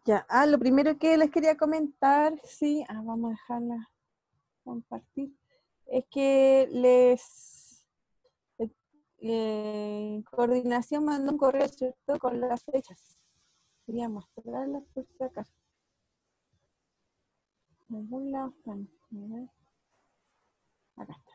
Ya, lo primero que les quería comentar, sí, vamos a dejarla compartir, es que Coordinación mandó un correo, ¿cierto?, con las fechas. Quería mostrarlas por si acaso. En algún lado están. A ver. Acá está.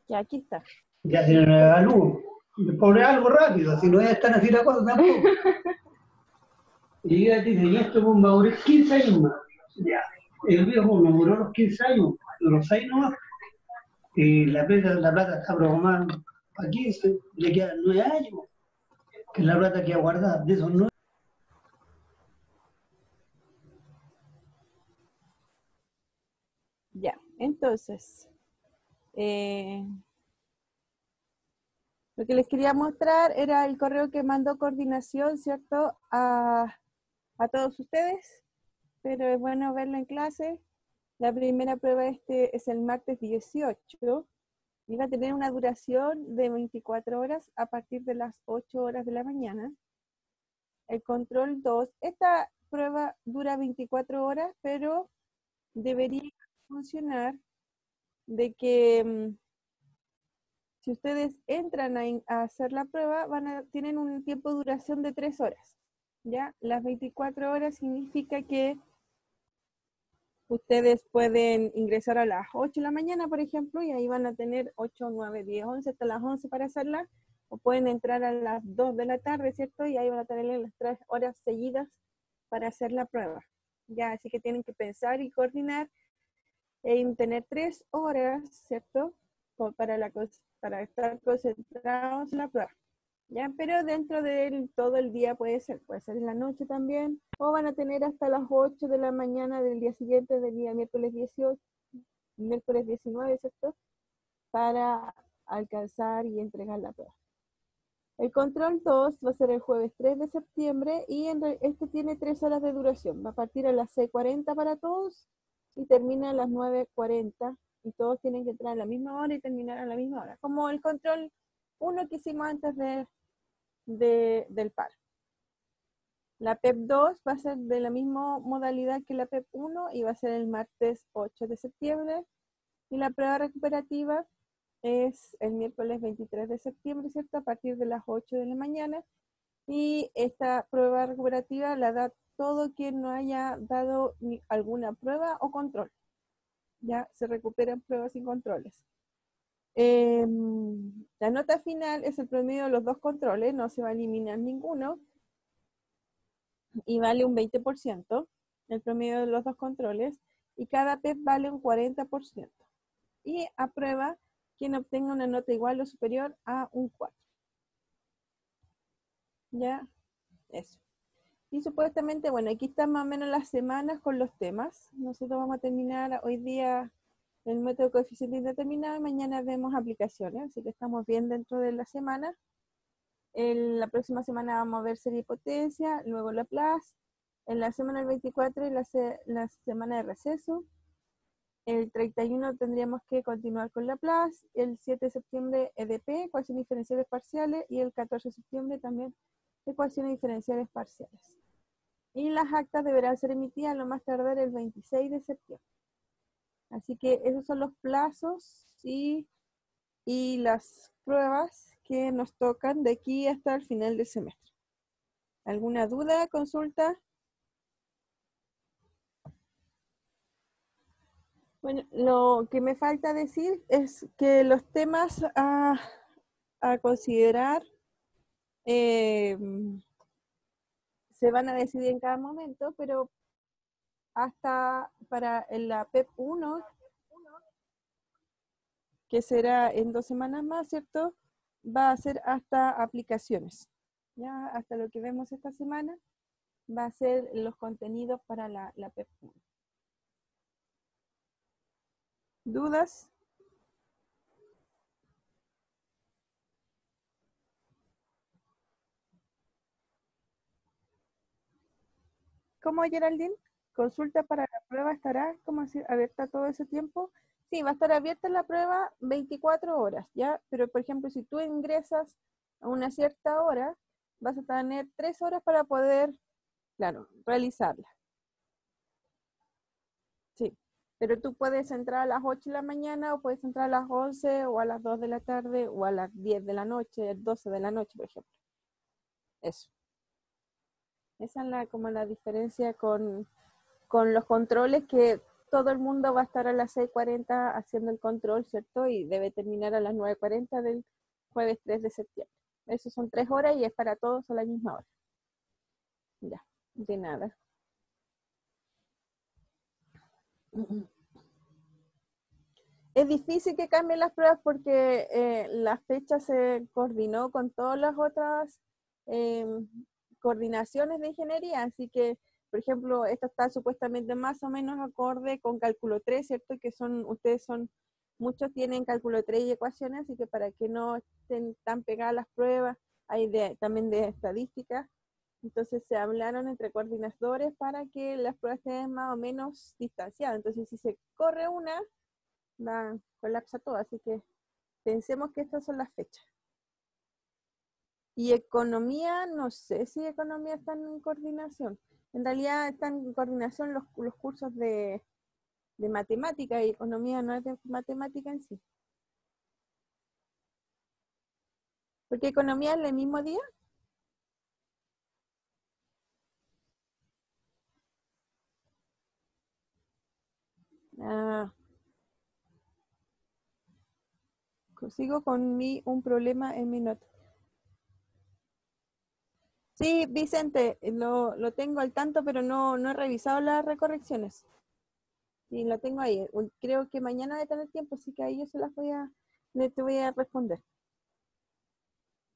Ya, aquí está. Ya si no le da luz, pobre algo rápido, si no es tan así la cosa tampoco. Y ella dice, y esto va a durar 15 años más. Ya, el viejo me murió los 15 años, los 6 nomás, y la plata está programada para 15, le quedan 9 años, que es la plata que ha guardado, de esos 9. Ya, entonces, lo que les quería mostrar era el correo que mandó Coordinación, ¿cierto?, a todos ustedes, pero es bueno verlo en clase. La primera prueba es el martes 18 y va a tener una duración de 24 horas a partir de las 8 horas de la mañana. El control 2, esta prueba dura 24 horas, pero debería funcionar de que si ustedes entran a hacer la prueba, tienen un tiempo de duración de 3 horas. ¿Ya? Las 24 horas significa que ustedes pueden ingresar a las 8 de la mañana, por ejemplo, y ahí van a tener 8, 9, 10, 11, hasta las 11 para hacerla, o pueden entrar a las 2 de la tarde, ¿cierto? Y ahí van a tener las 3 horas seguidas para hacer la prueba. Ya, así que tienen que pensar y coordinar en tener 3 horas, ¿cierto? Para estar concentrados en la prueba. ¿Ya? Pero dentro de todo el día puede ser en la noche también, o van a tener hasta las 8 de la mañana del día siguiente, del día miércoles 18, miércoles 19, ¿cierto? Para alcanzar y entregar la prueba. El control 2 va a ser el jueves 3 de septiembre y este tiene 3 horas de duración. Va a partir a las 6:40 para todos y termina a las 9:40 y todos tienen que entrar a la misma hora y terminar a la misma hora. Como el control 1 que hicimos antes del paro. La PEP 2 va a ser de la misma modalidad que la PEP 1 y va a ser el martes 8 de septiembre. Y la prueba recuperativa es el miércoles 23 de septiembre, ¿cierto? A partir de las 8 de la mañana. Y esta prueba recuperativa la da todo quien no haya dado alguna prueba o control. Ya se recuperan pruebas y controles. La nota final es el promedio de los 2 controles, no se va a eliminar ninguno. Y vale un 20%, el promedio de los 2 controles, y cada PEP vale un 40%. Y aprueba quien obtenga una nota igual o superior a un 4. Ya, eso. Y supuestamente, bueno, aquí están más o menos las semanas con los temas. Nosotros vamos a terminar hoy día el método coeficiente indeterminado y mañana vemos aplicaciones, así que estamos bien dentro de la semana. La próxima semana vamos a ver serie y potencia, luego Laplace. En la semana del 24 y la semana de receso. El 31 tendríamos que continuar con Laplace. El 7 de septiembre EDP, ecuaciones diferenciales parciales. Y el 14 de septiembre también ecuaciones diferenciales parciales. Y las actas deberán ser emitidas lo más tardar el 26 de septiembre. Así que esos son los plazos y las pruebas que nos tocan de aquí hasta el final del semestre. ¿Alguna duda, consulta? Bueno, lo que me falta decir es que los temas a considerar se van a decidir en cada momento, pero hasta para la PEP 1, que será en 2 semanas más, ¿cierto? Va a ser hasta aplicaciones. Ya hasta lo que vemos esta semana va a ser los contenidos para la PEP 1. ¿Dudas? ¿Cómo, Geraldine? ¿Consulta para la prueba estará como abierta todo ese tiempo? Sí, va a estar abierta la prueba 24 horas, ¿ya? Pero, por ejemplo, si tú ingresas a una cierta hora, vas a tener 3 horas para poder, claro, realizarla. Sí, pero tú puedes entrar a las 8 de la mañana o puedes entrar a las 11 o a las 2 de la tarde o a las 10 de la noche, 12 de la noche, por ejemplo. Eso. Esa es como la diferencia con los controles, que todo el mundo va a estar a las 6:40 haciendo el control, ¿cierto? Y debe terminar a las 9:40 del jueves 3 de septiembre. Eso son 3 horas y es para todos a la misma hora. Ya, de nada. Es difícil que cambien las pruebas porque la fecha se coordinó con todas las otras eh, coordinaciones de ingeniería, así que, por ejemplo, esta está supuestamente más o menos acorde con cálculo 3, ¿cierto? Que muchos tienen cálculo 3 y ecuaciones, así que para que no estén tan pegadas las pruebas, hay también de estadística. Entonces se hablaron entre coordinadores para que las pruebas estén más o menos distanciadas. Entonces, si se corre una, colapsa todo, así que pensemos que estas son las fechas. Y economía, no sé si economía está en coordinación. En realidad están en coordinación los cursos de matemática, y economía no es de matemática en sí. Porque economía es el mismo día. Ah, sigo con un problema en mi nota. Sí, Vicente, lo tengo al tanto, pero no he revisado las recorrecciones. Sí, lo tengo ahí. Creo que mañana voy a tener tiempo, así que ahí yo te voy a responder.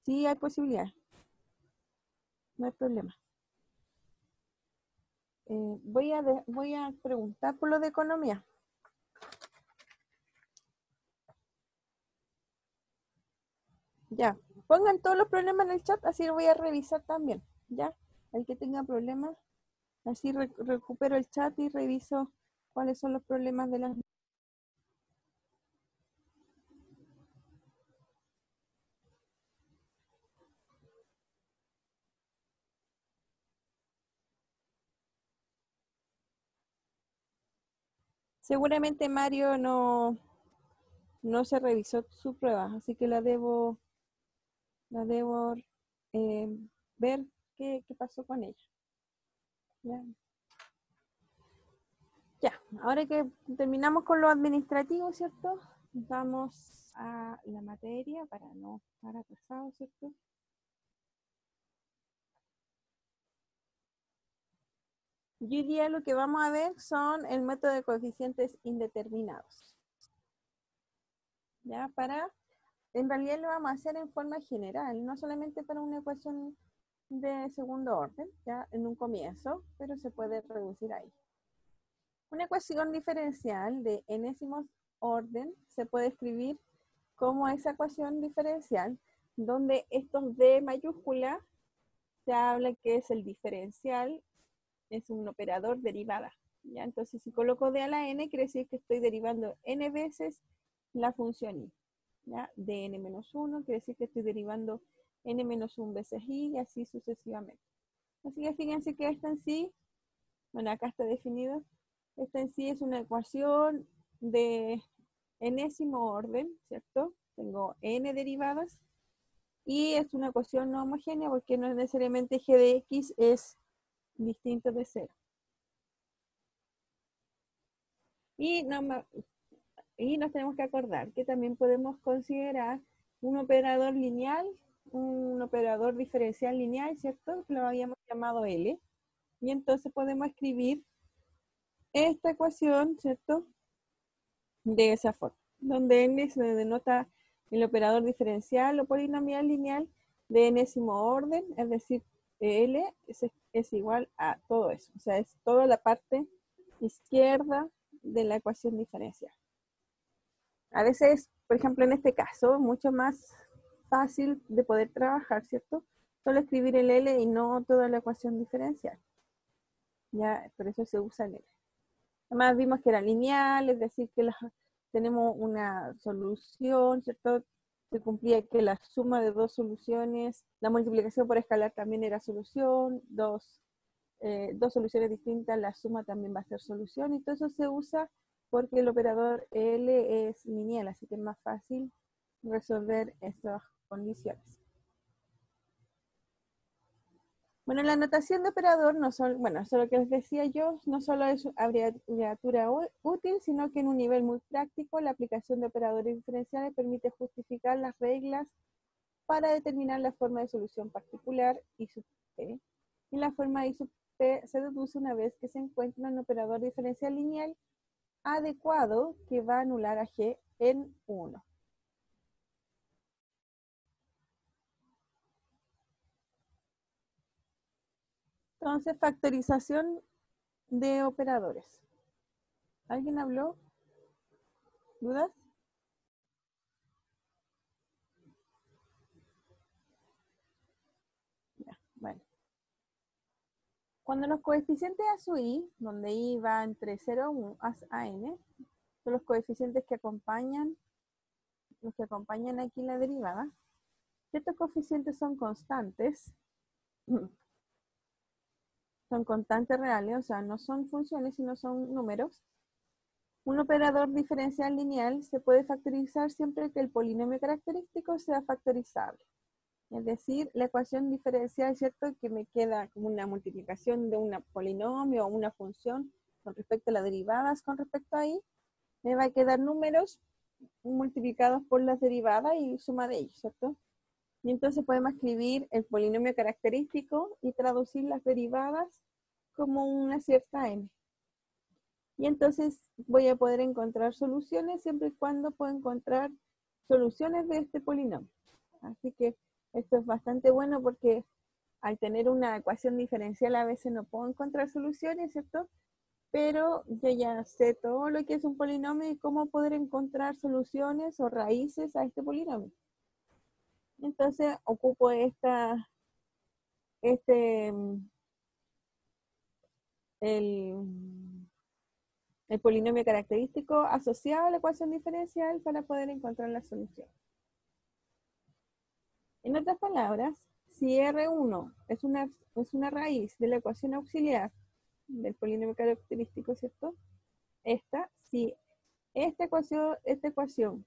Sí, hay posibilidad. No hay problema. Voy a preguntar por lo de economía. Ya, pongan todos los problemas en el chat, así lo voy a revisar también. Ya, el que tenga problemas, así recupero el chat y reviso cuáles son los problemas de las... Seguramente Mario no se revisó su prueba, así que la debo eh, ver qué pasó con ella. Ya. Ya, ahora que terminamos con lo administrativo, ¿cierto? Vamos a la materia para no estar atrasados, ¿cierto? Y hoy día lo que vamos a ver son el método de coeficientes indeterminados. Ya, en realidad lo vamos a hacer en forma general, no solamente para una ecuación de segundo orden, ya en un comienzo, pero se puede reducir ahí. Una ecuación diferencial de enésimo orden se puede escribir como esa ecuación diferencial, donde estos d mayúscula se habla que es el diferencial, es un operador derivada. ¿Ya? Entonces, si coloco d a la n, quiere decir que estoy derivando n veces la función y. ¿Ya? De n-1 quiere decir que estoy derivando n-1 veces y así sucesivamente. Así que fíjense que esta en sí, bueno, acá está definido, esta en sí es una ecuación de enésimo orden, ¿cierto? Tengo n derivadas y es una ecuación no homogénea porque no es necesariamente g de x es distinto de 0. Y nos tenemos que acordar que también podemos considerar un operador lineal, un operador diferencial lineal, ¿cierto? Que lo habíamos llamado L. Y entonces podemos escribir esta ecuación, ¿cierto? De esa forma, donde n se denota el operador diferencial o polinomial lineal de enésimo orden, es decir, L es igual a todo eso. O sea, es toda la parte izquierda de la ecuación diferencial. A veces, por ejemplo, en este caso, mucho más fácil de poder trabajar, ¿cierto? Solo escribir el L y no toda la ecuación diferencial. Ya, por eso se usa el L. Además vimos que era lineal, es decir, que tenemos una solución, ¿cierto? Se cumplía que la suma de dos soluciones, la multiplicación por escalar también era solución, dos soluciones distintas, la suma también va a ser solución, y todo eso se usa porque el operador L es lineal, así que es más fácil resolver estas condiciones. Bueno, la notación de operador, no solo, bueno, eso es lo que les decía yo, no solo es abreviatura útil, sino que en un nivel muy práctico, la aplicación de operadores diferenciales permite justificar las reglas para determinar la forma de solución particular I sub P. Y la forma I sub P se deduce una vez que se encuentra un operador diferencial lineal adecuado que va a anular a G en 1. Entonces, factorización de operadores. ¿Alguien habló? ¿Dudas? Ya, bueno. Cuando los coeficientes a su i, donde i va entre 0 a n, son los coeficientes que acompañan, aquí la derivada. Estos coeficientes son constantes, son constantes reales, o sea, no son funciones, sino son números. Un operador diferencial lineal se puede factorizar siempre que el polinomio característico sea factorizable. Es decir, la ecuación diferencial, ¿cierto? Que me queda como una multiplicación de un polinomio o una función con respecto a las derivadas, con respecto a i, me va a quedar números multiplicados por las derivadas y suma de ellos, ¿cierto? Y entonces podemos escribir el polinomio característico y traducir las derivadas como una cierta n. Y entonces voy a poder encontrar soluciones siempre y cuando pueda encontrar soluciones de este polinomio. Así que esto es bastante bueno porque al tener una ecuación diferencial a veces no puedo encontrar soluciones, ¿cierto? Pero yo ya sé todo lo que es un polinomio y cómo poder encontrar soluciones o raíces a este polinomio. Entonces ocupo el polinomio característico asociado a la ecuación diferencial para poder encontrar la solución. En otras palabras, si R1 es una raíz de la ecuación auxiliar del polinomio característico, ¿cierto? Si esta ecuación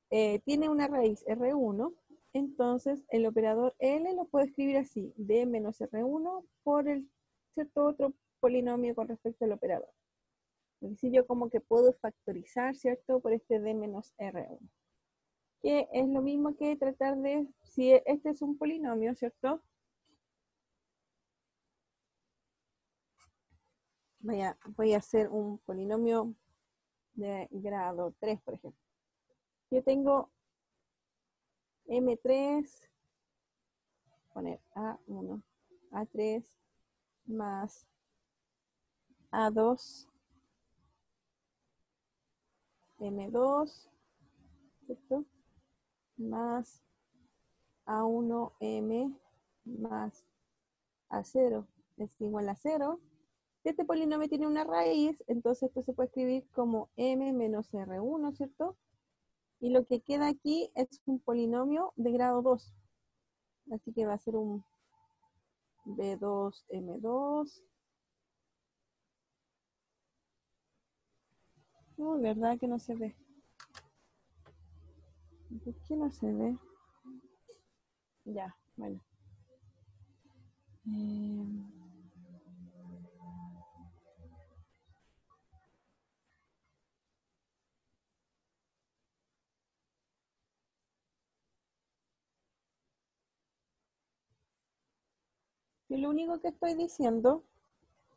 tiene una raíz R1, entonces el operador L lo puedo escribir así, D menos R1 por el cierto otro polinomio con respecto al operador. Es decir, yo como que puedo factorizar, ¿cierto? Por este D menos R1. Que es lo mismo que tratar de, si este es un polinomio, ¿cierto? Voy a hacer un polinomio de grado 3, por ejemplo. Yo tengo M3, poner A1, A3, más A2, M2, ¿cierto? Más A1M más A0 es igual a 0. Si este polinomio tiene una raíz, entonces esto se puede escribir como M menos R1, ¿cierto? Y lo que queda aquí es un polinomio de grado 2. Así que va a ser un B2M2. No, ¿verdad que no se ve? ¿Por qué no se ve? Ya, bueno. Y lo único que estoy diciendo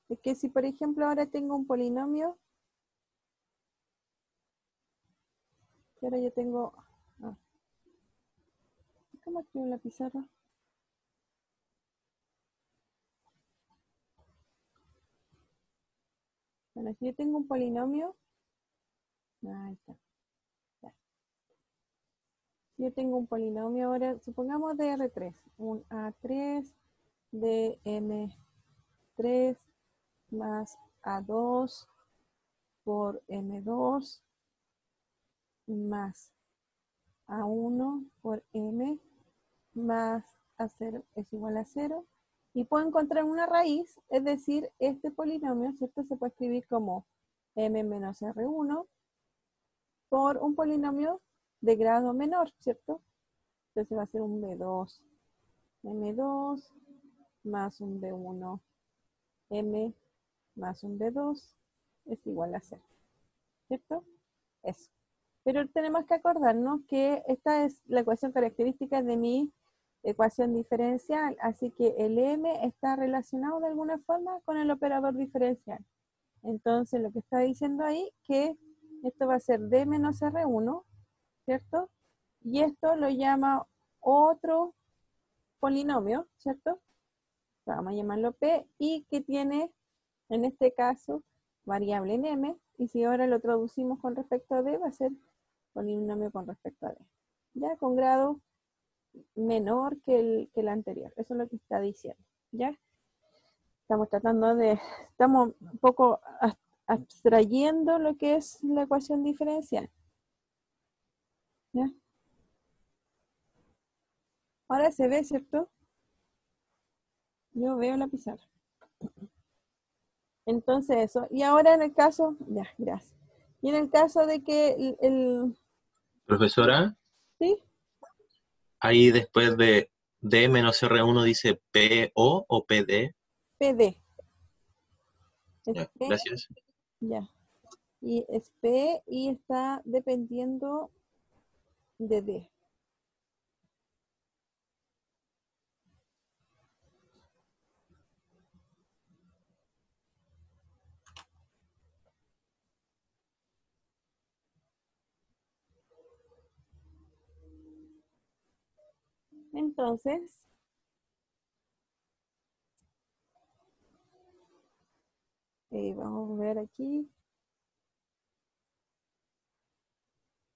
es que si, por ejemplo, ahora tengo un polinomio, que ahora yo tengo... ¿Cómo escribo en la pizarra? Bueno, si yo tengo un polinomio, ahí está. Ya. Si yo tengo un polinomio ahora, supongamos de R3, un A3 de M3 3 más A2 por M2 más A1 por M más A0 es igual a 0. Y puedo encontrar una raíz, es decir, este polinomio, ¿cierto? Se puede escribir como M menos R1 por un polinomio de grado menor, ¿cierto? Entonces va a ser un B2, M2 más un B1, M más un B2 es igual a 0, ¿cierto? Eso. Pero tenemos que acordarnos que esta es la ecuación característica de mi ecuación diferencial, así que el M está relacionado de alguna forma con el operador diferencial. Entonces lo que está diciendo ahí que esto va a ser D menos R1, ¿cierto? Y esto lo llama otro polinomio, ¿cierto? Vamos a llamarlo P, y que tiene, en este caso, variable en M, y si ahora lo traducimos con respecto a D, va a ser polinomio con respecto a D. Ya con grado menor que el anterior. Eso es lo que está diciendo. ¿Ya? Estamos un poco abstrayendo lo que es la ecuación diferencial. ¿Ya? Ahora se ve, ¿cierto? Yo veo la pizarra. Entonces eso. Y ahora en el caso, ya, gracias. Y en el caso de que Profesora, ¿sí? ahí después de D menos R1 dice PO o PD. PD. Es Ya, P, gracias. ya. Y es P y está dependiendo de D. Entonces, vamos a ver aquí.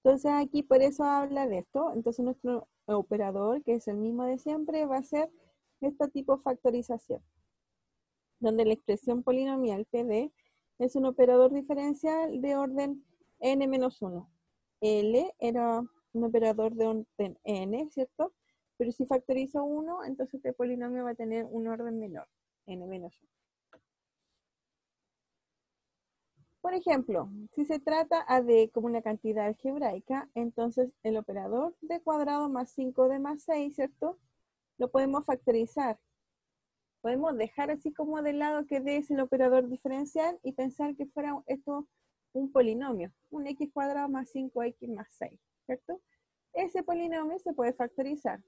Entonces aquí por eso habla de esto. Entonces nuestro operador, que es el mismo de siempre, va a ser este tipo de factorización, donde la expresión polinomial PD es un operador diferencial de orden n-1. L era un operador de orden n, ¿cierto? Pero si factorizo 1, entonces este polinomio va a tener un orden menor, n-1. Por ejemplo, si se trata de como una cantidad algebraica, entonces el operador d cuadrado más 5d más 6, ¿cierto? Lo podemos factorizar. Podemos dejar así como de lado que d es el operador diferencial y pensar que fuera esto un polinomio, un x cuadrado más 5x más 6, ¿cierto? Ese polinomio se puede factorizar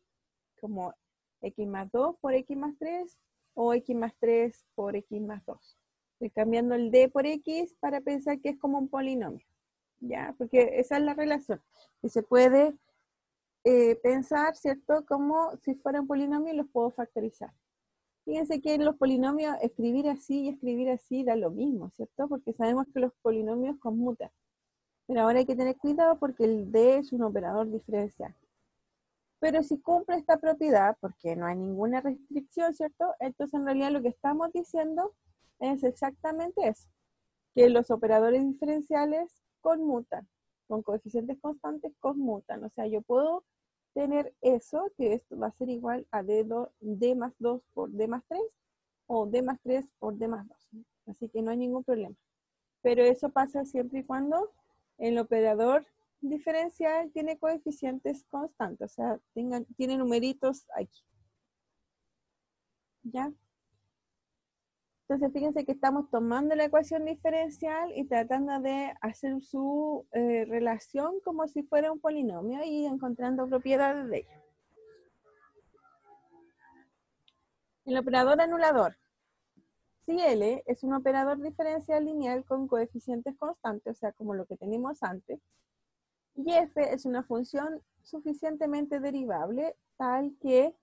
como x más 2 por x más 3 o x más 3 por x más 2. Estoy cambiando el d por x para pensar que es como un polinomio, ¿ya? Porque esa es la relación. Y se puede pensar, ¿cierto? Como si fuera un polinomio y los puedo factorizar. Fíjense que en los polinomios escribir así y escribir así da lo mismo, ¿cierto? Porque sabemos que los polinomios conmutan. Pero ahora hay que tener cuidado porque el d es un operador diferencial. Pero si cumple esta propiedad, porque no hay ninguna restricción, ¿cierto? Entonces en realidad lo que estamos diciendo es exactamente eso, que los operadores diferenciales conmutan, con coeficientes constantes conmutan. O sea, yo puedo tener eso, que esto va a ser igual a d más 2 por d más 3, o d más 3 por d más 2. Así que no hay ningún problema. Pero eso pasa siempre y cuando el operador diferencial tiene coeficientes constantes, o sea, tiene numeritos aquí. ¿Ya? Entonces, fíjense que estamos tomando la ecuación diferencial y tratando de hacer su relación como si fuera un polinomio y encontrando propiedades de ella. El operador anulador. Si L es un operador diferencial lineal con coeficientes constantes, o sea, como lo que tenemos antes, y f es una función suficientemente derivable tal que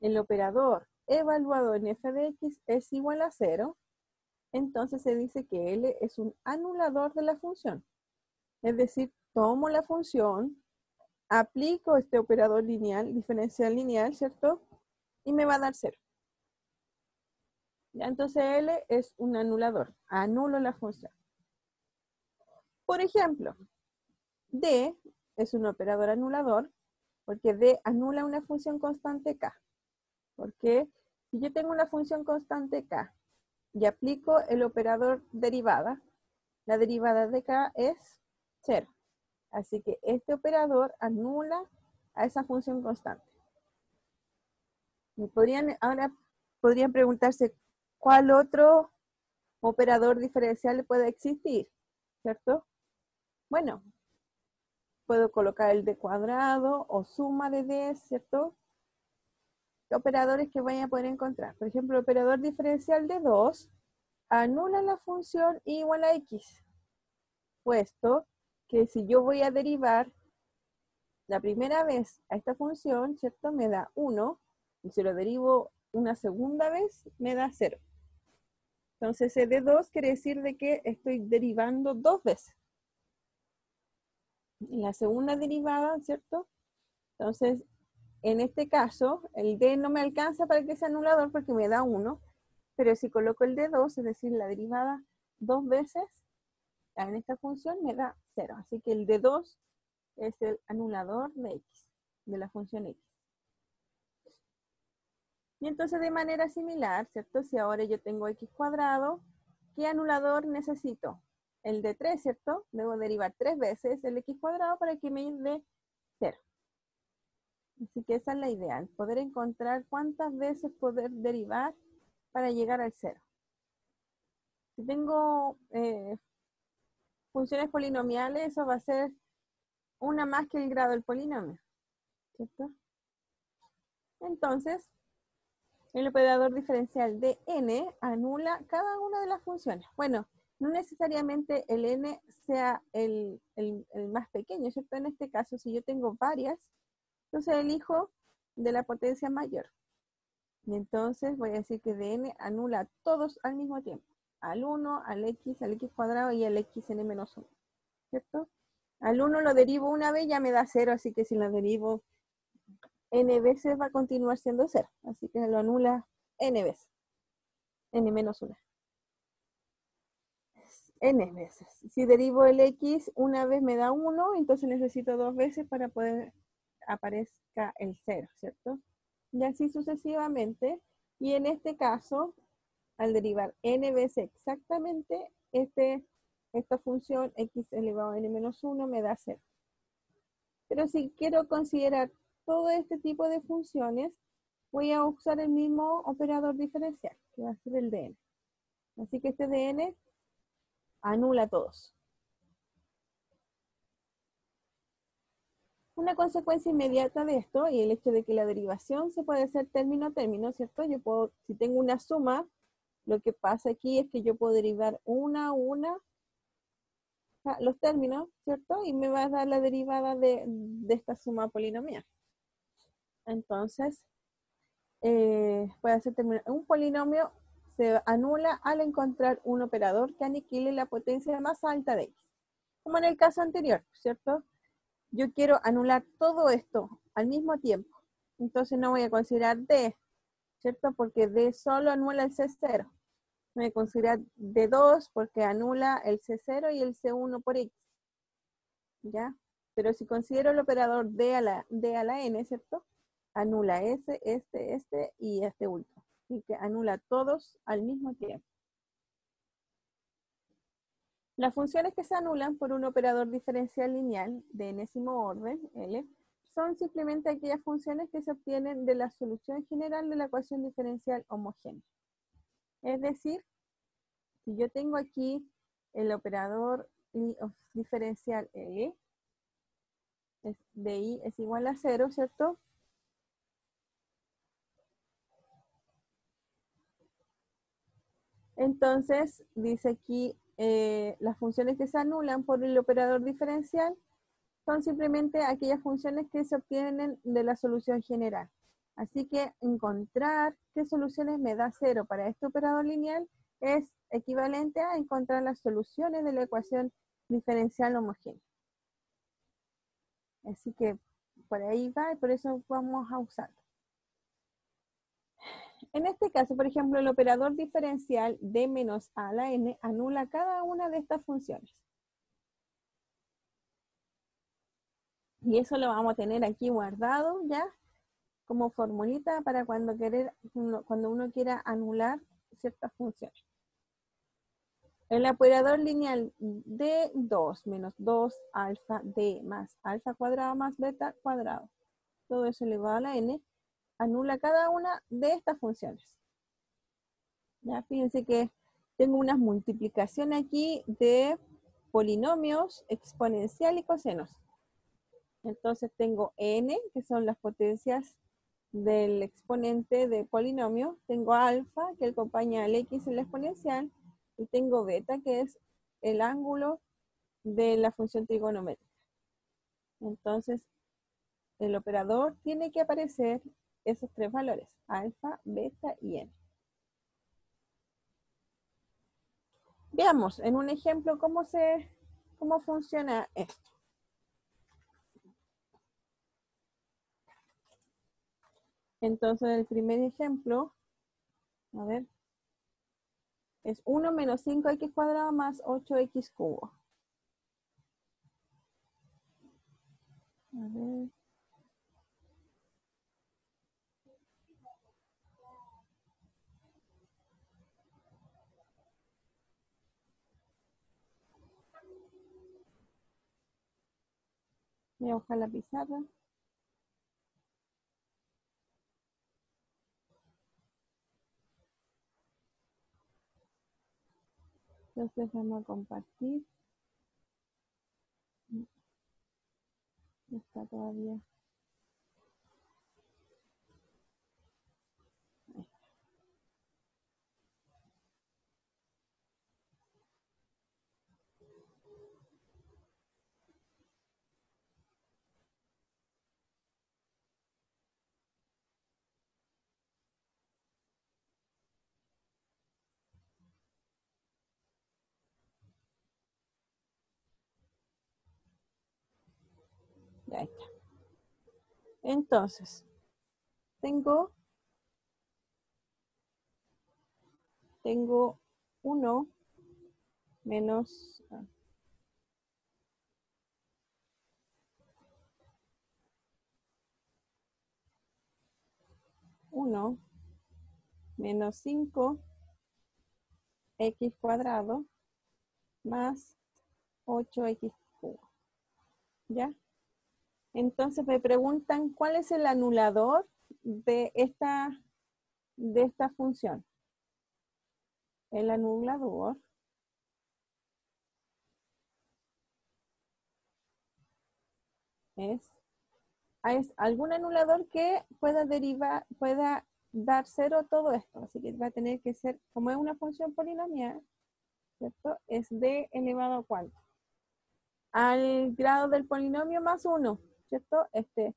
el operador evaluado en f de x es igual a 0, entonces se dice que L es un anulador de la función. Es decir, tomo la función, aplico este operador lineal, diferencial lineal, ¿cierto? Y me va a dar 0. ¿Ya? Entonces L es un anulador. Anulo la función. Por ejemplo, D es un operador anulador porque D anula una función constante K. Porque si yo tengo una función constante K y aplico el operador derivada, la derivada de K es 0. Así que este operador anula a esa función constante. Ahora podrían preguntarse cuál otro operador diferencial puede existir, ¿cierto? Bueno, puedo colocar el D cuadrado o suma de D, ¿cierto? Operadores que vayan a poder encontrar. Por ejemplo, el operador diferencial de 2 anula la función y igual a X, puesto que si yo voy a derivar la primera vez a esta función, ¿cierto? Me da 1, y si lo derivo una segunda vez, me da 0. Entonces, ese de 2 quiere decir de que estoy derivando 2 veces. En la segunda derivada, ¿cierto? Entonces, en este caso, el D no me alcanza para que sea anulador porque me da 1, pero si coloco el D2, es decir, la derivada 2 veces, en esta función me da 0. Así que el D2 es el anulador de X, de la función X. Y entonces de manera similar, ¿cierto? Si ahora yo tengo X cuadrado, ¿qué anulador necesito? El de 3, ¿cierto? Debo derivar 3 veces el X cuadrado para que me dé 0. Así que esa es la idea, poder encontrar cuántas veces poder derivar para llegar al 0. Si tengo funciones polinomiales, eso va a ser una más que el grado del polinomio, ¿cierto? Entonces, el operador diferencial de n anula cada una de las funciones. Bueno, no necesariamente el n sea el más pequeño, ¿cierto? En este caso, si yo tengo varias, entonces elijo de la potencia mayor. Y entonces voy a decir que de n anula a todos al mismo tiempo. Al 1, al x cuadrado y al xn menos 1, ¿cierto? Al 1 lo derivo una vez, ya me da 0, así que si lo derivo n veces va a continuar siendo 0. Así que lo anula n veces. N menos 1. N veces. Si derivo el x una vez me da 1, entonces necesito 2 veces para poder aparezca el 0, ¿cierto? Y así sucesivamente. Y en este caso, al derivar n veces exactamente, esta función x elevado a n menos 1 me da 0. Pero si quiero considerar todo este tipo de funciones, voy a usar el mismo operador diferencial, que va a ser el dn. Así que este dn anula a todos. Una consecuencia inmediata de esto, y el hecho de que la derivación se puede hacer término a término, ¿cierto? Yo puedo, si tengo una suma, lo que pasa aquí es que yo puedo derivar una a una los términos, ¿cierto? Y me va a dar la derivada de esta suma polinomial. Entonces, puede hacer término. Un polinomio se anula al encontrar un operador que aniquile la potencia más alta de x. Como en el caso anterior, ¿cierto? Yo quiero anular todo esto al mismo tiempo. Entonces no voy a considerar D, ¿cierto? Porque D solo anula el C0. Voy a considerar D2 porque anula el C0 y el C1 por X. ¿Ya? Pero si considero el operador D a la N, ¿cierto? Anula este y este último. Así que anula todos al mismo tiempo. Las funciones que se anulan por un operador diferencial lineal de enésimo orden, L, son simplemente aquellas funciones que se obtienen de la solución general de la ecuación diferencial homogénea. Es decir, si yo tengo aquí el operador diferencial L, de I es igual a 0, ¿cierto? Entonces, dice aquí, las funciones que se anulan por el operador diferencial son simplemente aquellas funciones que se obtienen de la solución general. Así que encontrar qué soluciones me da 0 para este operador lineal es equivalente a encontrar las soluciones de la ecuación diferencial homogénea. Así que por ahí va y por eso vamos a usarlo. En este caso, por ejemplo, el operador diferencial d menos a a la n anula cada una de estas funciones. Y eso lo vamos a tener aquí guardado ya como formulita para cuando uno quiera anular ciertas funciones. El operador lineal d2 menos 2 alfa d más alfa cuadrado más beta cuadrado, todo eso elevado a la n, anula cada una de estas funciones. Ya, fíjense que tengo una multiplicación aquí de polinomios, exponencial y cosenos. Entonces tengo n, que son las potencias del exponente de polinomio. Tengo alfa, que acompaña al x en la exponencial. Y tengo beta, que es el ángulo de la función trigonométrica. Entonces, el operador tiene que aparecer esos tres valores, alfa, beta y n. Veamos en un ejemplo cómo funciona esto. Entonces, el primer ejemplo, a ver, es 1 menos 5x cuadrado más 8x cubo. A ver. Voy a buscar la pizarra. Entonces vamos a compartir. No está todavía. Ahí está. Ya está. Entonces, tengo 1 menos 1 menos 5x cuadrado más 8x cubo. ¿Ya? Entonces me preguntan cuál es el anulador de esta función. El anulador es algún anulador que pueda dar cero todo esto. Así que va a tener que ser, como es una función polinomial, ¿cierto? Es d elevado a cuánto. Al grado del polinomio más 1, ¿cierto? Este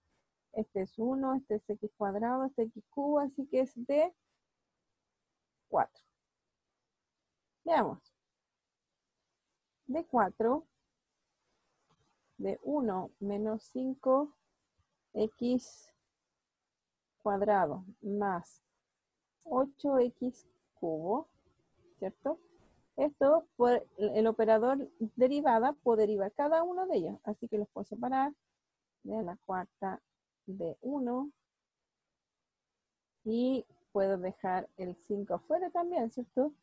es 1, este es x cuadrado, este es x cubo, así que es d 4. Veamos. De 4, de 1 menos 5x cuadrado más 8x cubo, ¿cierto? Esto, por el operador derivada, puedo derivar cada uno de ellos. Así que los puedo separar de la cuarta de 1. Y puedo dejar el 5 afuera también, ¿cierto?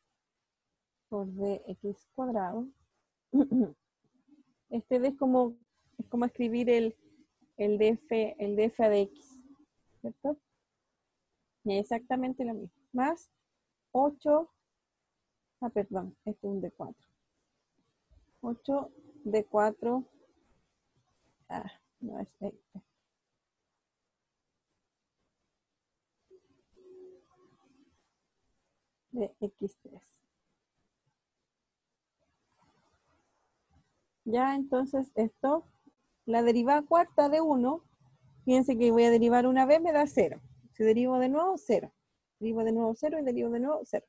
Por dx cuadrado. Este d es como escribir el df a de x, ¿cierto? Y exactamente lo mismo. Más 8, perdón, este es un d4. 8 d4, no es este. De x3. Ya, entonces esto, la derivada cuarta de 1, fíjense que voy a derivar una vez, me da 0. Si derivo de nuevo, 0. Derivo de nuevo 0 y derivo de nuevo 0.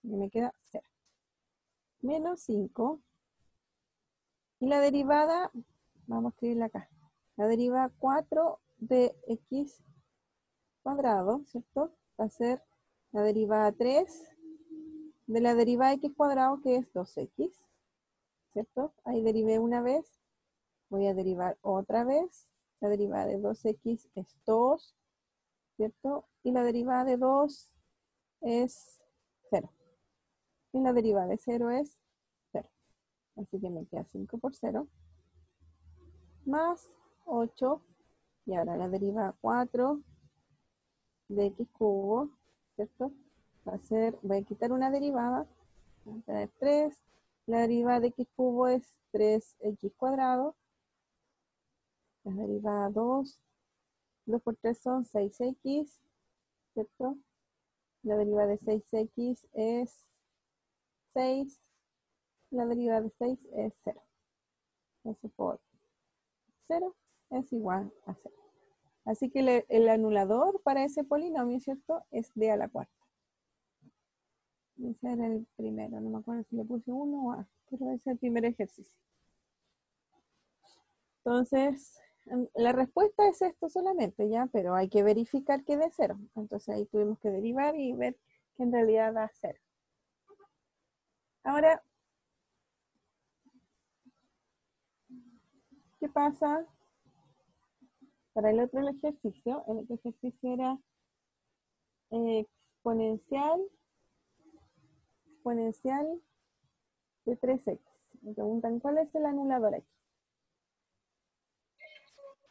Y me queda 0. Menos 5. Y la derivada, vamos a escribirla acá. La derivada 4 de x cuadrado, ¿cierto? Va a ser la derivada 3 de la derivada de x cuadrado, que es 2x, ¿cierto? Ahí derivé una vez, voy a derivar otra vez, la derivada de 2x es 2, ¿cierto? Y la derivada de 2 es 0. Y la derivada de 0 es 0. Así que me queda 5 por 0, más 8, y ahora la derivada 4 de x cubo, ¿cierto? Va a ser, voy a quitar una derivada, voy a tener 3, la derivada de x cubo es 3x cuadrado, la derivada 2 por 3 son 6x, ¿cierto? La derivada de 6x es 6, la derivada de 6 es 0. Eso por 0 es igual a 0. Así que el anulador para ese polinomio, ¿cierto? Es d a la cuarta. Ese era el primero, no me acuerdo si le puse 1 o a, pero ese es el primer ejercicio. Entonces, la respuesta es esto solamente, ¿ya? Pero hay que verificar que dé 0. Entonces ahí tuvimos que derivar y ver que en realidad da 0. Ahora, ¿qué pasa para el otro ejercicio? El otro ejercicio era exponencial de 3x. Me preguntan, ¿cuál es el anulador aquí?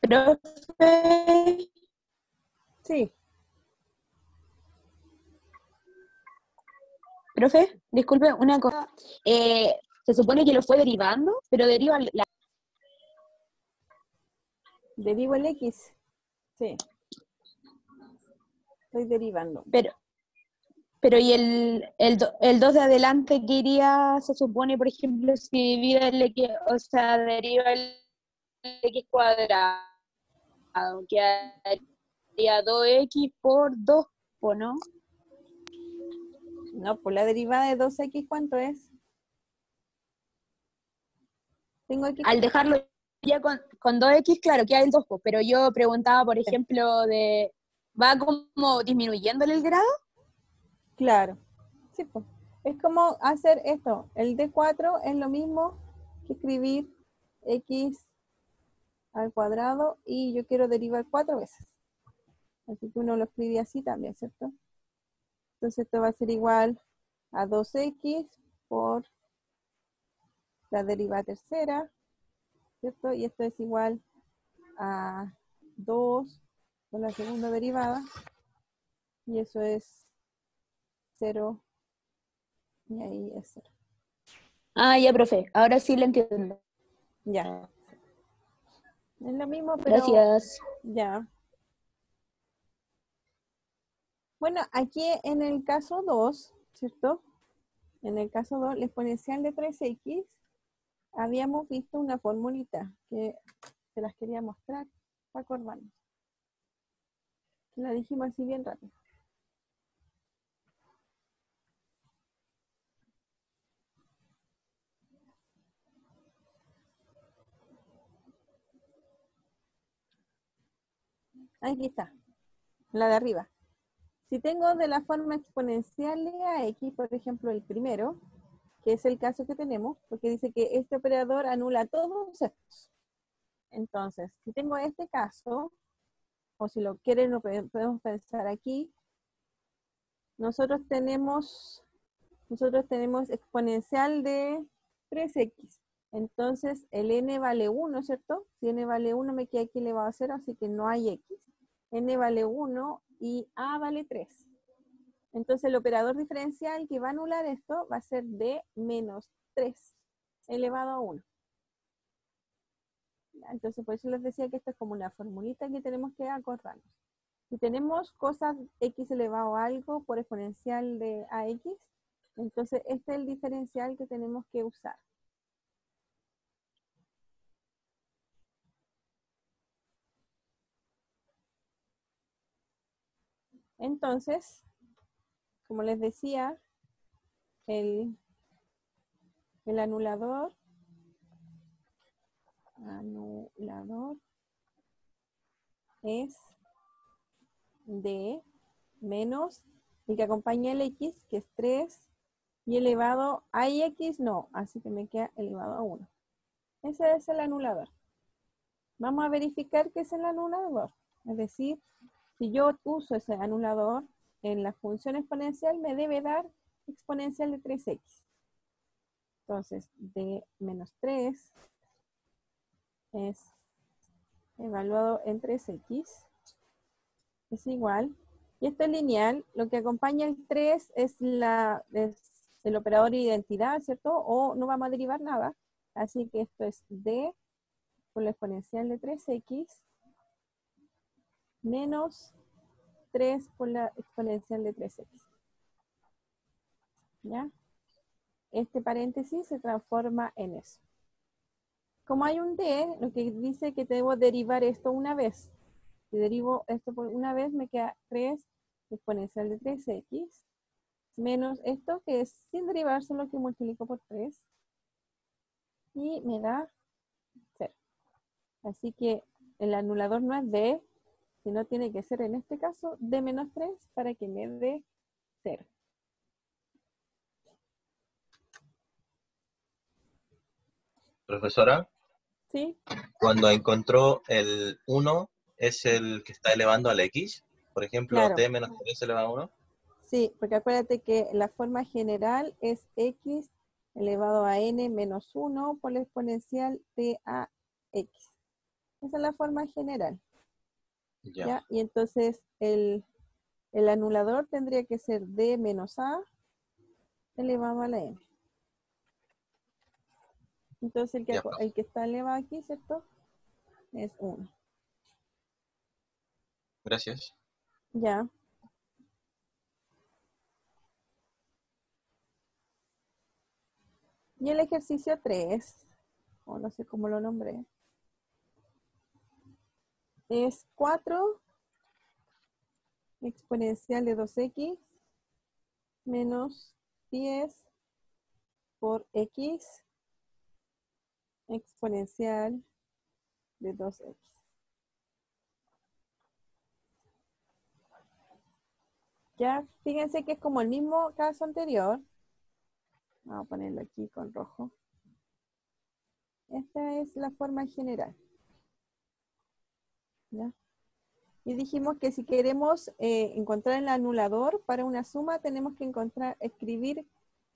Profe, Sí, profe, disculpe una cosa. Se supone que lo fue derivando, pero deriva la... derivo el x. Sí, estoy derivando. Pero ¿y el 2 de adelante qué iría, se supone, por ejemplo, si divide el x, o sea, deriva el x cuadrado, quedaría 2x por 2, ¿o no? No, pues la derivada de 2x, ¿cuánto es? Tengo x. Al dejarlo ya con 2x, claro, queda el 2, po, pero yo preguntaba, por ejemplo, ¿va como disminuyéndole el grado? Claro. Sí, pues. Es como hacer esto. El D4 es lo mismo que escribir x al cuadrado y yo quiero derivar 4 veces. Así que uno lo escribe así también, ¿cierto? Entonces esto va a ser igual a 2x por la derivada tercera, ¿cierto? Y esto es igual a 2 por la segunda derivada. Y eso es 0. Y ahí es 0. Ah, ya, profe, ahora sí lo entiendo. Ya. Es lo mismo, pero Gracias. ya. Bueno, aquí en el caso 2, ¿cierto? En el caso 2, la exponencial de 3x, habíamos visto una formulita que se las quería mostrar para acordarnos. La dijimos así bien rápido. Aquí está, la de arriba. Si tengo de la forma exponencial de ax, por ejemplo, el primero, que es el caso que tenemos, porque dice que este operador anula todos estos. Entonces, si tengo este caso, o si lo quieren, lo podemos pensar aquí, nosotros tenemos exponencial de 3x. Entonces, el n vale 1, ¿cierto? Si n vale 1, me queda aquí elevado a 0, así que no hay x. N vale 1 y a vale 3. Entonces, el operador diferencial que va a anular esto va a ser d menos 3 elevado a 1. Entonces, por eso les decía que esto es como una formulita que tenemos que acordarnos. Si tenemos cosas x elevado a algo por exponencial de ax, entonces este es el diferencial que tenemos que usar. Entonces, como les decía, el anulador es d menos el que acompaña el x, que es 3, y elevado a x no, así que me queda elevado a 1. Ese es el anulador. Vamos a verificar qué es el anulador. Es decir, si yo uso ese anulador en la función exponencial, me debe dar exponencial de 3x. Entonces, de menos 3 es evaluado en 3x. Es igual. Y esto es lineal. Lo que acompaña el 3 es el operador de identidad, ¿cierto? O no vamos a derivar nada. Así que esto es d por la exponencial de 3x menos 3 por la exponencial de 3x. ¿Ya? Este paréntesis se transforma en eso. Como hay un d, lo que dice que debo derivar esto una vez. Si derivo esto por una vez, me queda 3 exponencial de 3x menos esto, que es sin derivar, solo que multiplico por 3. Y me da 0. Así que el anulador no es d, sino tiene que ser en este caso d menos 3 para que me dé 0. Profesora, ¿Sí? cuando encontró el 1, ¿es el que está elevando al x? Por ejemplo, Claro. d menos 3 elevado a 1. Sí, porque acuérdate que la forma general es x elevado a n menos 1 por la exponencial de a x. Esa es la forma general. Ya. ¿Ya? Y entonces el anulador tendría que ser d menos a elevado a la n. Entonces Ya, el que está elevado aquí, ¿cierto? Es 1. gracias. Ya. Y el ejercicio 3, o no sé cómo lo nombré, es 4 exponencial de 2x menos 10 por x exponencial de 2x. Ya, fíjense que es como el mismo caso anterior. Vamos a ponerlo aquí con rojo. Esta es la forma general. ¿Ya? Y dijimos que si queremos encontrar el anulador para una suma, tenemos que escribir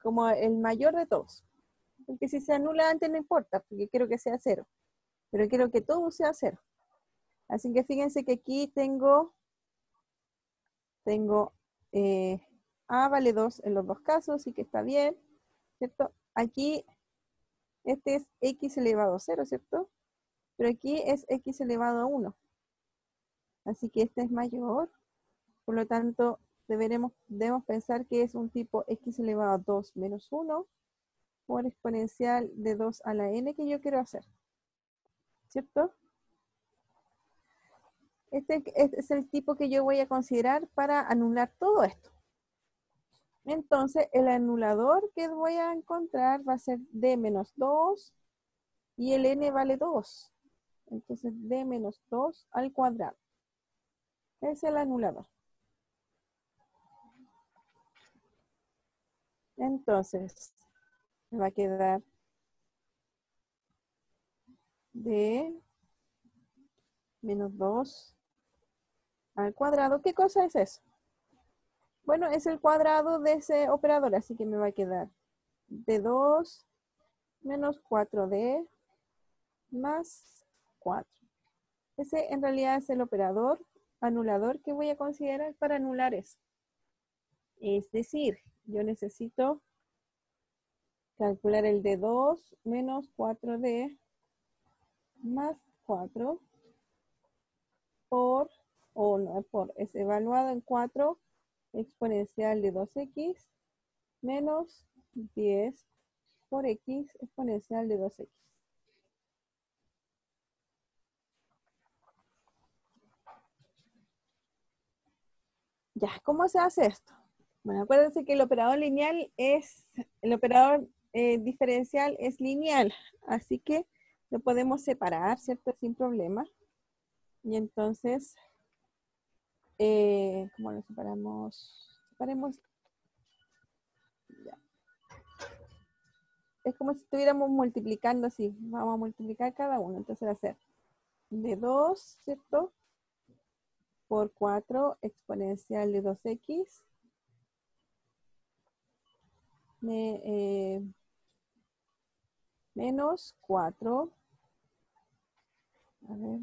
como el mayor de todos. Porque si se anula antes no importa, porque quiero que sea 0. Pero quiero que todo sea 0. Así que fíjense que aquí tengo A vale 2 en los dos casos, así que está bien, ¿cierto? Aquí este es x elevado a 0, ¿cierto? Pero aquí es x elevado a 1. Así que este es mayor. Por lo tanto, debemos pensar que es un tipo x elevado a 2 menos 1 por exponencial de 2 a la n que yo quiero hacer. ¿Cierto? Este es el tipo que yo voy a considerar para anular todo esto. Entonces, el anulador que voy a encontrar va a ser d menos 2 y el n vale 2. Entonces, d menos 2 al cuadrado. Es el anulador. Entonces, me va a quedar d menos 2 al cuadrado. ¿Qué cosa es eso? Bueno, es el cuadrado de ese operador, así que me va a quedar d2 menos 4d más 4. Ese en realidad es el operador anulador que voy a considerar para anular eso. Es decir, yo necesito calcular el d2 menos 4d más 4 es evaluado en 4 exponencial de 2x menos 10 por x exponencial de 2x. Ya, ¿cómo se hace esto? Bueno, acuérdense que el operador diferencial es lineal, así que lo podemos separar, ¿cierto? Sin problema. Y entonces, ¿cómo lo separamos? paremos. Ya. Es como si estuviéramos multiplicando así. Vamos a multiplicar cada uno. Entonces va a ser de 2, ¿cierto? Por 4 exponencial de 2x. Menos 4. A ver.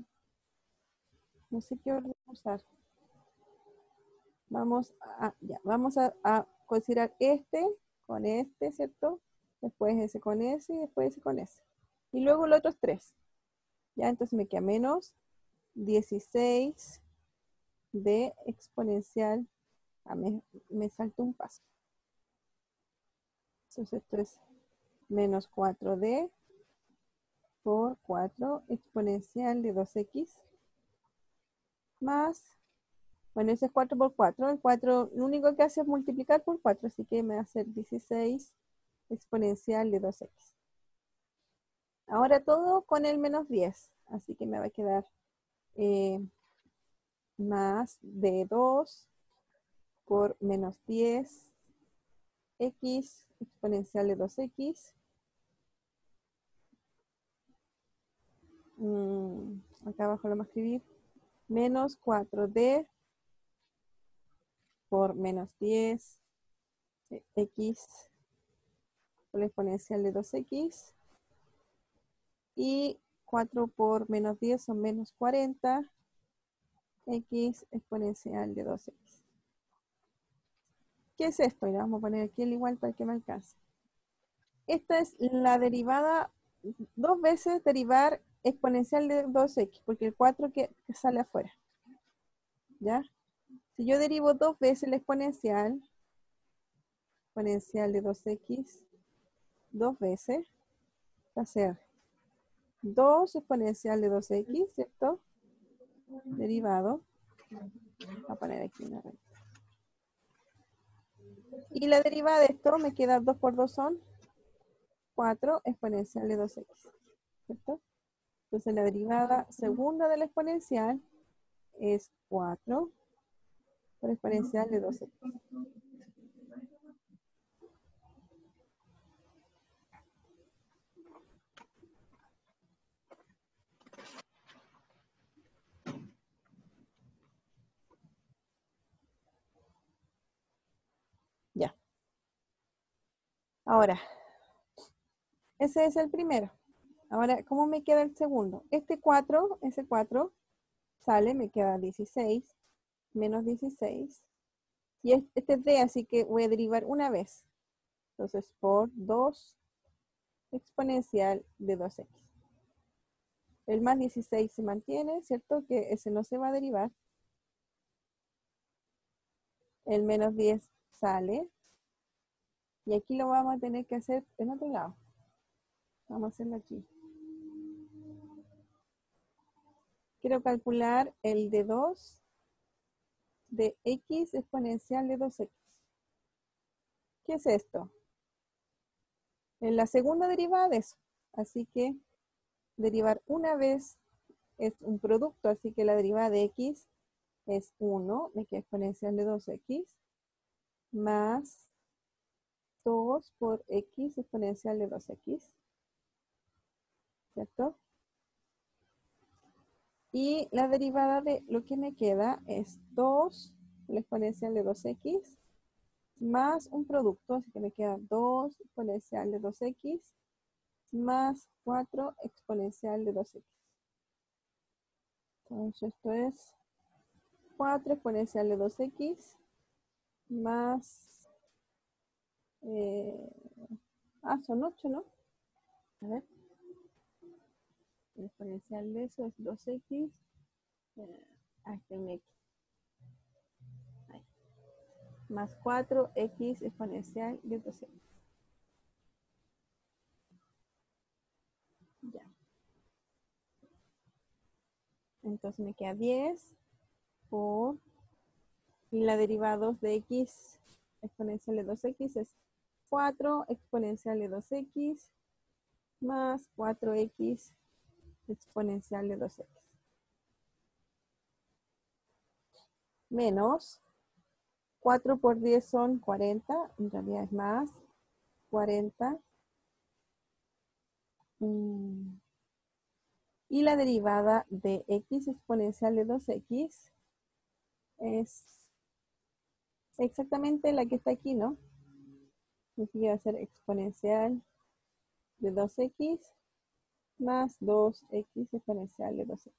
No sé qué orden usar. Vamos a considerar este con este, ¿cierto? Después ese con ese y después ese con ese. Y luego los otros 3. Ya, entonces me queda menos 16 de exponencial. Me salto un paso. Entonces esto es menos 4d por 4 exponencial de 2x más, bueno, ese es 4 por 4. El 4 lo único que hace es multiplicar por 4, así que me va a hacer 16 exponencial de 2x. Ahora todo con el menos 10, así que me va a quedar más de 2 por menos 10 x exponencial de 2x. Acá abajo lo vamos a escribir. Menos 4d por menos 10 x por la exponencial de 2x. Y 4 por menos 10 son menos 40 x exponencial de 2x. ¿Qué es esto? Ya vamos a poner aquí el igual para que me alcance. Esta es la derivada, 2 veces derivar exponencial de 2x, porque el 4 que sale afuera. ¿Ya? Si yo derivo 2 veces la exponencial de 2x, 2 veces, va a ser 2 exponencial de 2x, ¿cierto? Derivado. Voy a poner aquí una recta. Y la derivada de esto me queda 2 por 2 son 4 exponencial de 2x, ¿cierto? Entonces la derivada segunda de la exponencial es 4 por exponencial de 2x. Ya. Ahora, ese es el primero. Ahora, ¿cómo me queda el segundo? Ese 4 sale, me queda 16, menos 16. Y este es d, así que voy a derivar una vez. Entonces, por 2 exponencial de 2x. El más 16 se mantiene, ¿cierto? Que ese no se va a derivar. El menos 10 sale. Y aquí lo vamos a tener que hacer en otro lado. Vamos a hacerlo aquí. Quiero calcular el de 2 de x exponencial de 2x. ¿Qué es esto? En la segunda derivada de eso. Así que derivar una vez es un producto, así que la derivada de x es 1, de que exponencial de 2x, más 2 por x exponencial de 2x, ¿cierto? Y la derivada de lo que me queda es 2 la exponencial de 2x, más un producto, así que me queda 2 exponencial de 2x, más 4 exponencial de 2x. Entonces esto es 4 exponencial de 2x, más... son 8, ¿no? A ver. El exponencial de eso es 2x. Este un x. Ahí. Más 4x exponencial de 2x. Ya. Entonces me queda 10 por... Y la derivada 2 de x exponencial de 2x es 4 exponencial de 2x más 4x exponencial de 2x. Menos 4 por 10 son 40, en realidad es más, 40. Y la derivada de x exponencial de 2x es exactamente la que está aquí, ¿no? Así que va a ser exponencial de 2x más 2x exponencial de 2x.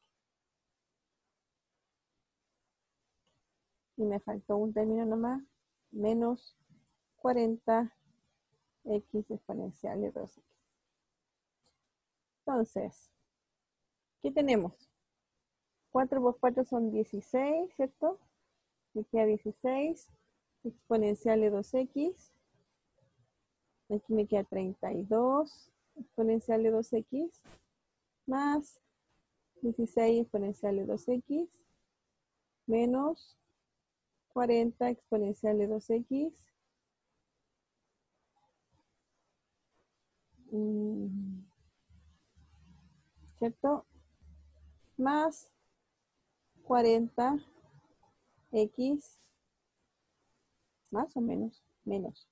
Y me faltó un término nomás, menos 40x exponencial de 2x. Entonces, ¿qué tenemos? 4 por 4 son 16, ¿cierto? Me queda 16 exponencial de 2x. Aquí me queda 32 exponencial de 2x más 16 exponencial de 2x menos 40 exponencial de 2x ¿cierto? Más 40x más o menos, menos.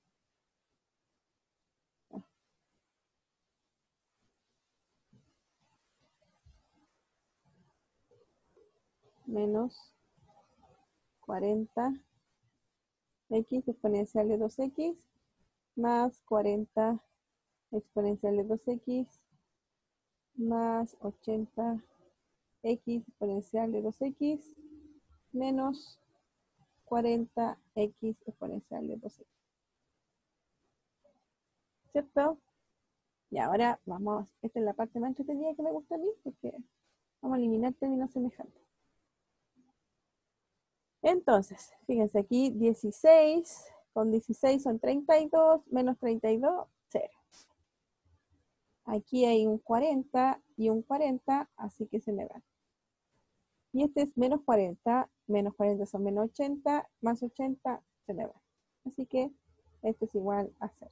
Menos 40x exponencial de 2x más 40 exponencial de 2x más 80x exponencial de 2x menos 40x exponencial de 2x. ¿Cierto? Y ahora vamos, esta es la parte más entretenida que me gusta a mí, porque vamos a eliminar términos semejantes. Entonces, fíjense aquí, 16, con 16 son 32, menos 32, 0. Aquí hay un 40 y un 40, así que se me van. Y este es menos 40 son menos 80, más 80, se me van. Así que esto es igual a 0.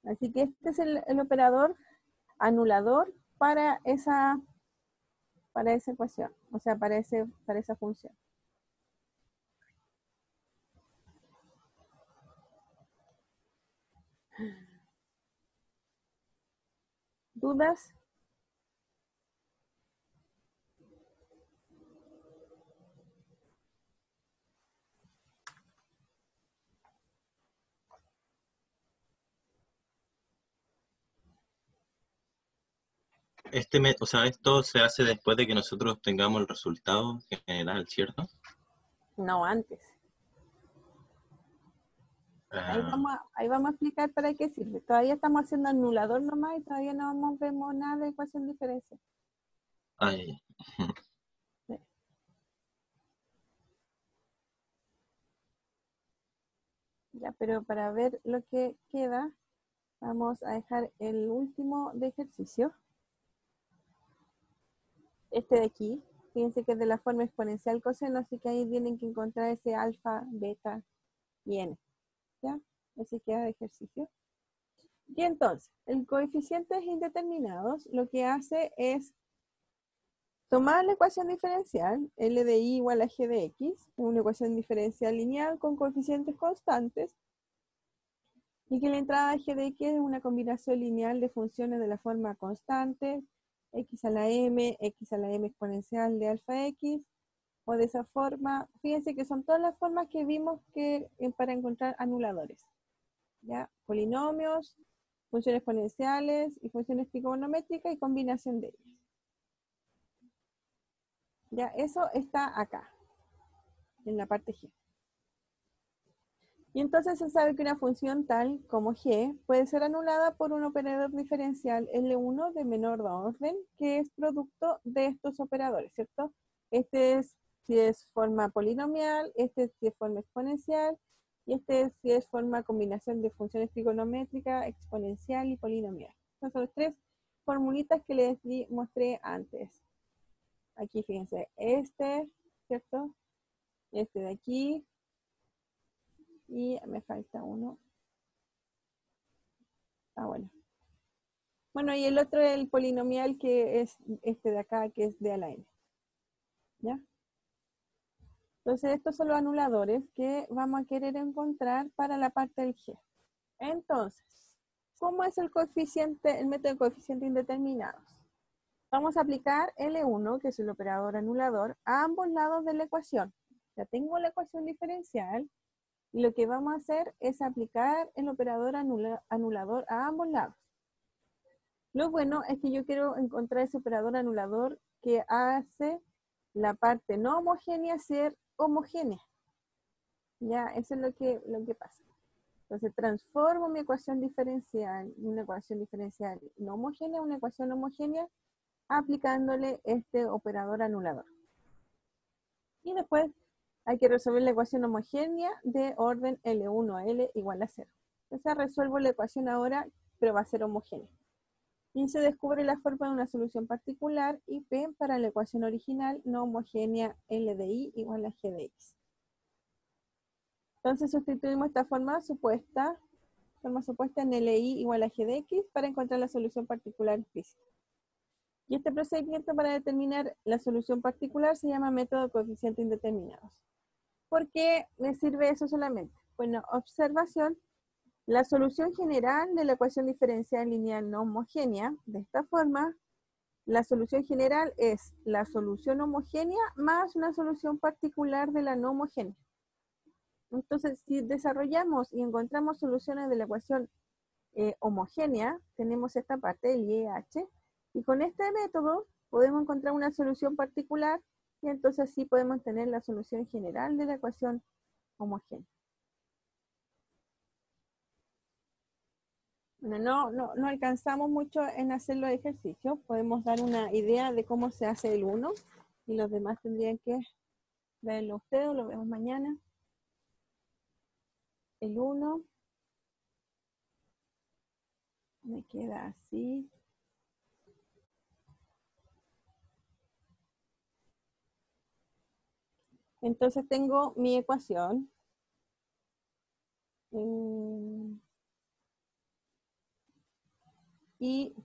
Así que este es el operador anulador para esa ecuación, o sea, para esa función. ¿Dudas? O sea, esto se hace después de que nosotros tengamos el resultado general, ¿cierto? No, antes. Ah, Ahí vamos a explicar para qué sirve. Todavía estamos haciendo anulador nomás y todavía no vemos nada de ecuación diferencial. ay, Sí. Ya, pero para ver lo que queda, vamos a dejar el último de ejercicio. Este de aquí. Fíjense que es de la forma exponencial coseno, así que ahí tienen que encontrar ese alfa, beta y n. ¿Ya? Así queda de ejercicio. Y entonces, el coeficientes indeterminados lo que hace es tomar la ecuación diferencial, L de I igual a G de X, una ecuación diferencial lineal con coeficientes constantes, y que la entrada de G de X es una combinación lineal de funciones de la forma constante, X a la M exponencial de alfa X, o de esa forma. Fíjense que son todas las formas que vimos para encontrar anuladores. ¿Ya? Polinomios, funciones exponenciales y funciones trigonométricas y combinación de ellas. Ya, eso está acá, en la parte G. Y entonces se sabe que una función tal como G puede ser anulada por un operador diferencial L1 de menor orden, que es producto de estos operadores, ¿cierto? Este es si es forma polinomial, este es si es forma exponencial, y este es si es forma combinación de funciones trigonométricas, exponencial y polinomial. Estas son las tres formulitas que les mostré antes. Aquí fíjense, ¿cierto? Este de aquí, y me falta uno. Ah, bueno. Bueno, y el otro es el polinomial, que es este de acá, que es de a la n. ¿Ya? Entonces, estos son los anuladores que vamos a querer encontrar para la parte del G. Entonces, ¿cómo es el coeficiente, el método de coeficiente indeterminados? Vamos a aplicar L1, que es el operador anulador, a ambos lados de la ecuación. Ya tengo la ecuación diferencial y lo que vamos a hacer es aplicar el operador anulador a ambos lados. Lo bueno es que yo quiero encontrar ese operador anulador que hace la parte no homogénea ser homogénea. Ya, eso es lo que pasa. Entonces transformo mi ecuación diferencial, una ecuación diferencial no homogénea, a una ecuación homogénea, aplicándole este operador anulador. Y después hay que resolver la ecuación homogénea de orden L1L igual a 0. Entonces resuelvo la ecuación ahora, pero va a ser homogénea. Y se descubre la forma de una solución particular y P para la ecuación original no homogénea L de I igual a G de X. Entonces sustituimos esta forma supuesta en LI igual a G de X para encontrar la solución particular física. Y este procedimiento para determinar la solución particular se llama método de coeficientes indeterminados. ¿Por qué me sirve eso solamente? Bueno, observación. La solución general de la ecuación diferencial lineal no homogénea, de esta forma, la solución general es la solución homogénea más una solución particular de la no homogénea. Entonces, si desarrollamos y encontramos soluciones de la ecuación homogénea, tenemos esta parte, el IH, y con este método podemos encontrar una solución particular, y entonces sí podemos tener la solución general de la ecuación homogénea. Bueno, no alcanzamos mucho en hacer los ejercicios. Podemos dar una idea de cómo se hace el 1 y los demás tendrían que verlo ustedes, lo vemos mañana. El 1 me queda así. Entonces tengo mi ecuación. Y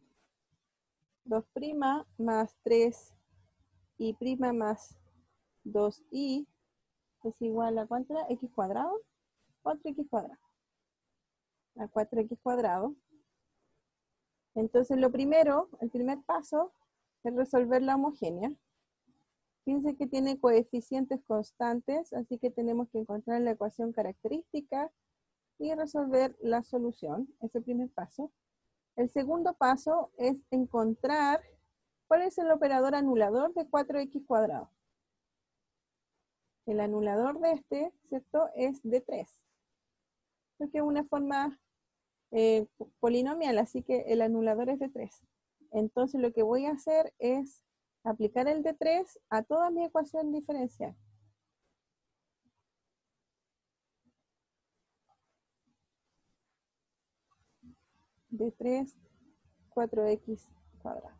2' más 3i' más 2i es igual a ¿cuánto era? ¿X cuadrado? 4x cuadrado. A 4x cuadrado. Entonces lo primero, el primer paso, es resolver la homogénea. Fíjense que tiene coeficientes constantes, así que tenemos que encontrar la ecuación característica y resolver la solución. Ese es el primer paso. El segundo paso es encontrar cuál es el operador anulador de 4x cuadrado. El anulador de este, ¿cierto? Es de 3. Porque es una forma polinomial, así que el anulador es de 3. Entonces lo que voy a hacer es aplicar el de 3 a toda mi ecuación diferencial. De 3, 4x cuadrado.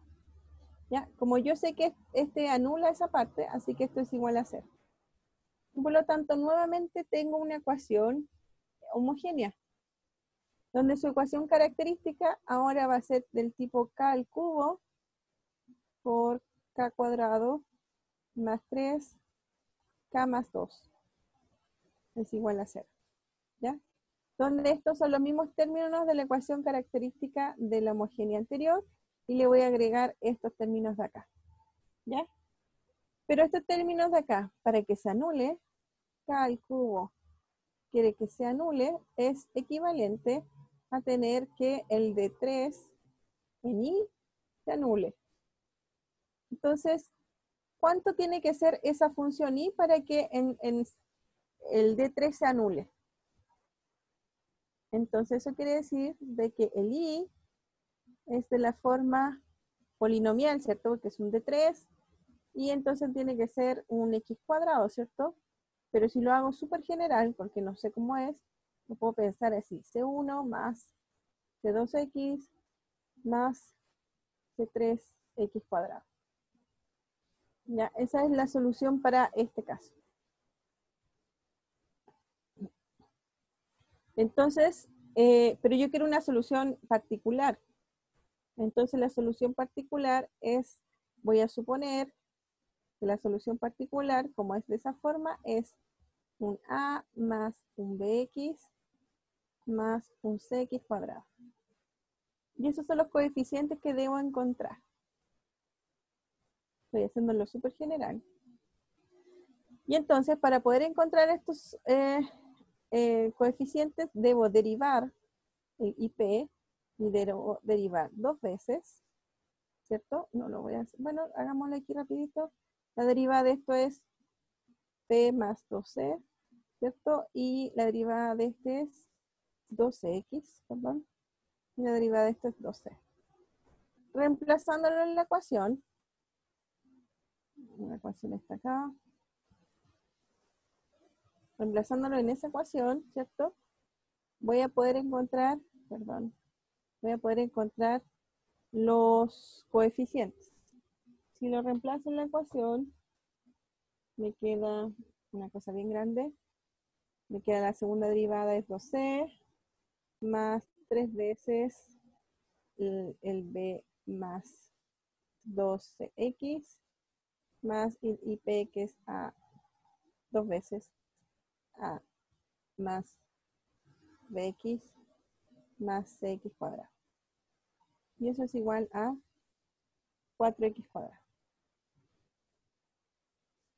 ¿Ya? Como yo sé que este anula esa parte, así que esto es igual a 0. Por lo tanto, nuevamente tengo una ecuación homogénea, donde su ecuación característica ahora va a ser del tipo k al cubo por k cuadrado más 3, k más 2. Es igual a 0. ¿Ya? Donde estos son los mismos términos de la ecuación característica de la homogénea anterior, y le voy a agregar estos términos de acá. ¿Ya? Pero estos términos de acá, para que se anule, k al cubo quiere que se anule, es equivalente a tener que el de 3 en i se anule. Entonces, ¿cuánto tiene que ser esa función i para que en el de 3 se anule? Entonces eso quiere decir de que el i es de la forma polinomial, ¿cierto? Porque es un de 3, y entonces tiene que ser un x cuadrado, ¿cierto? Pero si lo hago súper general, porque no sé cómo es, lo puedo pensar así, C1 más C2x más C3x cuadrado. Ya, esa es la solución para este caso. Entonces, pero yo quiero una solución particular. Entonces la solución particular es, voy a suponer La solución particular, como es de esa forma, es un A más un BX más un CX cuadrado. Y esos son los coeficientes que debo encontrar. Estoy haciéndolo súper general. Y entonces, para poder encontrar estos coeficientes, debo derivar el IP y debo derivar 2 veces, ¿cierto? No lo voy a hacer. Bueno, hagámoslo aquí rapidito. La derivada de esto es P más 2C, ¿cierto? Y la derivada de este es 12X, perdón. Y la derivada de esto es 12. Reemplazándolo en la ecuación está acá. Reemplazándolo en esa ecuación, ¿cierto? Voy a poder encontrar, los coeficientes. Si lo reemplazo en la ecuación, me queda una cosa bien grande. Me queda la segunda derivada es 2C más 3 veces el B más 12X más el IP que es A 2 veces A más BX más CX cuadrado. Y eso es igual a 4X cuadrado.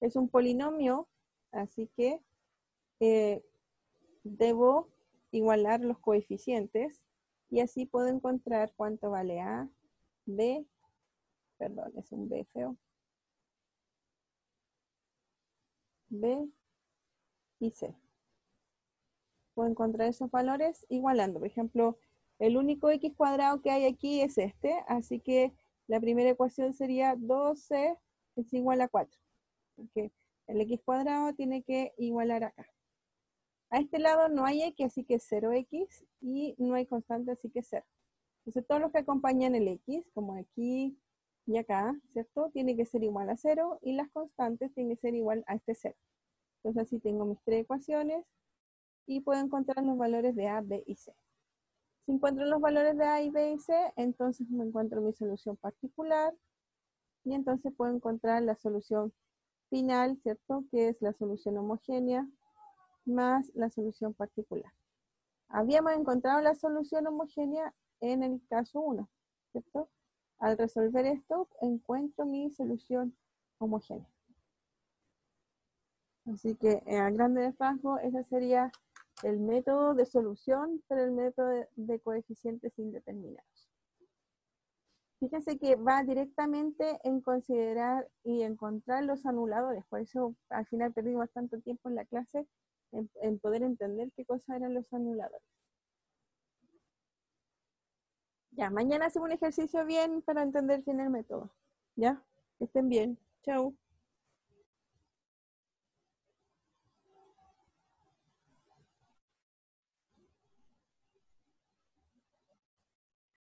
Es un polinomio, así que debo igualar los coeficientes y así puedo encontrar cuánto vale A, B, perdón, es un B feo, B y C. Puedo encontrar esos valores igualando. Por ejemplo, el único X cuadrado que hay aquí es este, así que la primera ecuación sería 2C es igual a 4. Porque el X cuadrado tiene que igualar acá. A este lado no hay X, así que es 0X, y no hay constante, así que es 0. Entonces todos los que acompañan el X, como aquí y acá, ¿cierto? Tiene que ser igual a 0, y las constantes tienen que ser igual a este 0. Entonces así tengo mis 3 ecuaciones, y puedo encontrar los valores de A, B y C. Si encuentro los valores de A, B y C, entonces me encuentro mi solución particular, y entonces puedo encontrar la solución final, ¿cierto? Que es la solución homogénea más la solución particular. Habíamos encontrado la solución homogénea en el caso 1, ¿cierto? Al resolver esto, encuentro mi solución homogénea. Así que a grandes rasgos, ese sería el método de solución para el método de coeficientes indeterminados. Fíjense que va directamente en considerar y encontrar los anuladores, por eso al final perdí bastante tiempo en la clase en poder entender qué cosas eran los anuladores. Ya, mañana hacemos un ejercicio bien para entender bien el método. ¿Ya? Que estén bien. Chau.